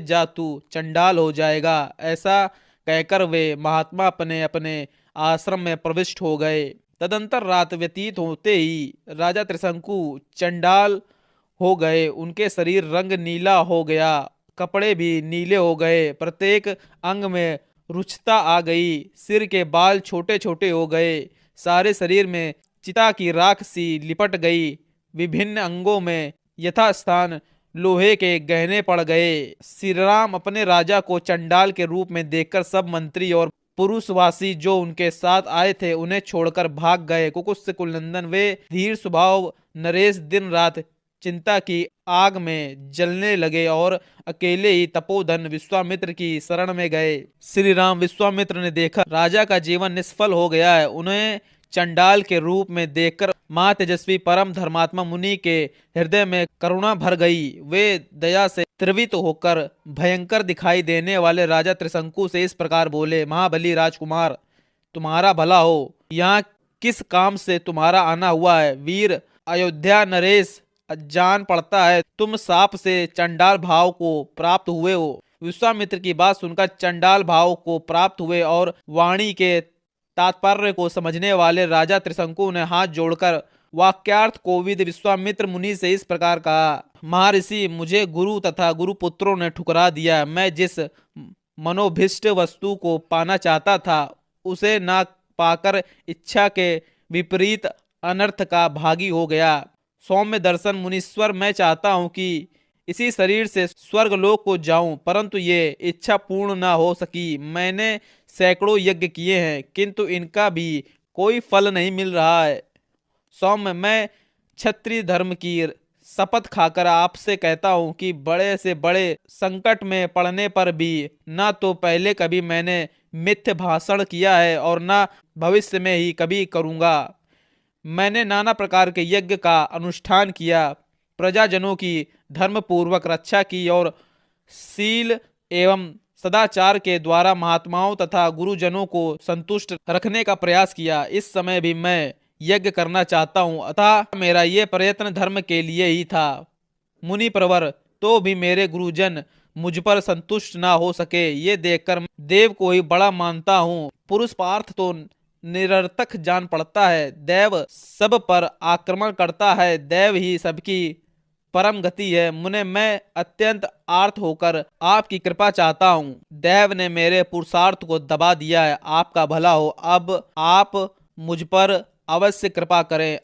जा, तू चंडाल हो जाएगा। ऐसा कहकर वे महात्मा अपने अपने आश्रम में प्रविष्ट हो गए। तदंतर रात व्यतीत होते ही राजा त्रिशंकु चंडाल हो गए। उनके शरीर रंग नीला हो गया, कपड़े भी नीले हो गए, प्रत्येक अंग में रुक्षता आ गई, सिर के बाल छोटे छोटे हो गए, सारे शरीर में चिता की राख सी लिपट गई, विभिन्न अंगों में यथास्थान लोहे के गहने पड़ गए। श्री राम अपने राजा को चंडाल के रूप में देखकर सब मंत्री और पुरुषवासी जो उनके साथ आए थे उन्हें छोड़कर भाग गए। कुकुत्स कुलनंदन वे धीर स्वभाव नरेश दिन रात चिंता की आग में जलने लगे और अकेले ही तपोधन विश्वामित्र की शरण में गए। श्री राम विश्वामित्र ने देखा राजा का जीवन निष्फल हो गया है। उन्हें चंडाल के रूप में देखकर महा तेजस्वी परम धर्मात्मा मुनि के हृदय में करुणा भर गई। वे दया से त्रिवित होकर भयंकर दिखाई देने वाले राजा त्रिशंकु से इस प्रकार बोले, महाबली राजकुमार, तुम्हारा भला हो। यहाँ किस काम से तुम्हारा आना हुआ है? वीर अयोध्या नरेश जान पड़ता है तुम साप से चंडाल भाव को प्राप्त हुए हो। विश्वामित्र की बात सुनकर चंडाल भाव को प्राप्त हुए और वाणी के तात्पर्य को समझने वाले राजा त्रिशंकु ने हाथ जोड़कर वाक्यार्थ कोविद विश्वामित्र मुनि से इस प्रकार कहा, महर्षि, मुझे गुरु तथा गुरुपुत्रों ने ठुकरा दिया। मैं जिस मनोभिष्ट वस्तु को पाना चाहता था उसे ना पाकर इच्छा के विपरीत अनर्थ का भागी हो गया। सौम्य दर्शन मुनीश्वर, मैं चाहता हूं कि इसी शरीर से स्वर्गलोक को जाऊं, परंतु ये इच्छा पूर्ण ना हो सकी। मैंने सैकड़ों यज्ञ किए हैं किंतु इनका भी कोई फल नहीं मिल रहा है। सौम्य, मैं क्षत्रिय धर्म की शपथ खाकर आपसे कहता हूं कि बड़े से बड़े संकट में पड़ने पर भी ना तो पहले कभी मैंने मिथ्य भाषण किया है और ना भविष्य में ही कभी करूंगा। मैंने नाना प्रकार के यज्ञ का अनुष्ठान किया, प्रजाजनों की धर्मपूर्वक रक्षा की और शील एवं सदाचार के द्वारा महात्माओं तथा गुरुजनों को संतुष्ट रखने का प्रयास किया। इस समय भी मैं यज्ञ करना चाहता हूँ, अतः मेरा ये प्रयत्न धर्म के लिए ही था। मुनि प्रवर, तो भी मेरे गुरुजन मुझ पर संतुष्ट ना हो सके, ये देखकर देव को ही बड़ा मानता हूँ। पुरुष पार्थ तो निरर्थक जान पड़ता है, दैव सब पर आक्रमण करता है, दैव ही सबकी परम गति है। मुने, मैं अत्यंत आर्त होकर आपकी कृपा चाहता हूँ। दैव ने मेरे पुरुषार्थ को दबा दिया है, आपका भला हो। अब आप मुझ पर अवश्य कृपा करें।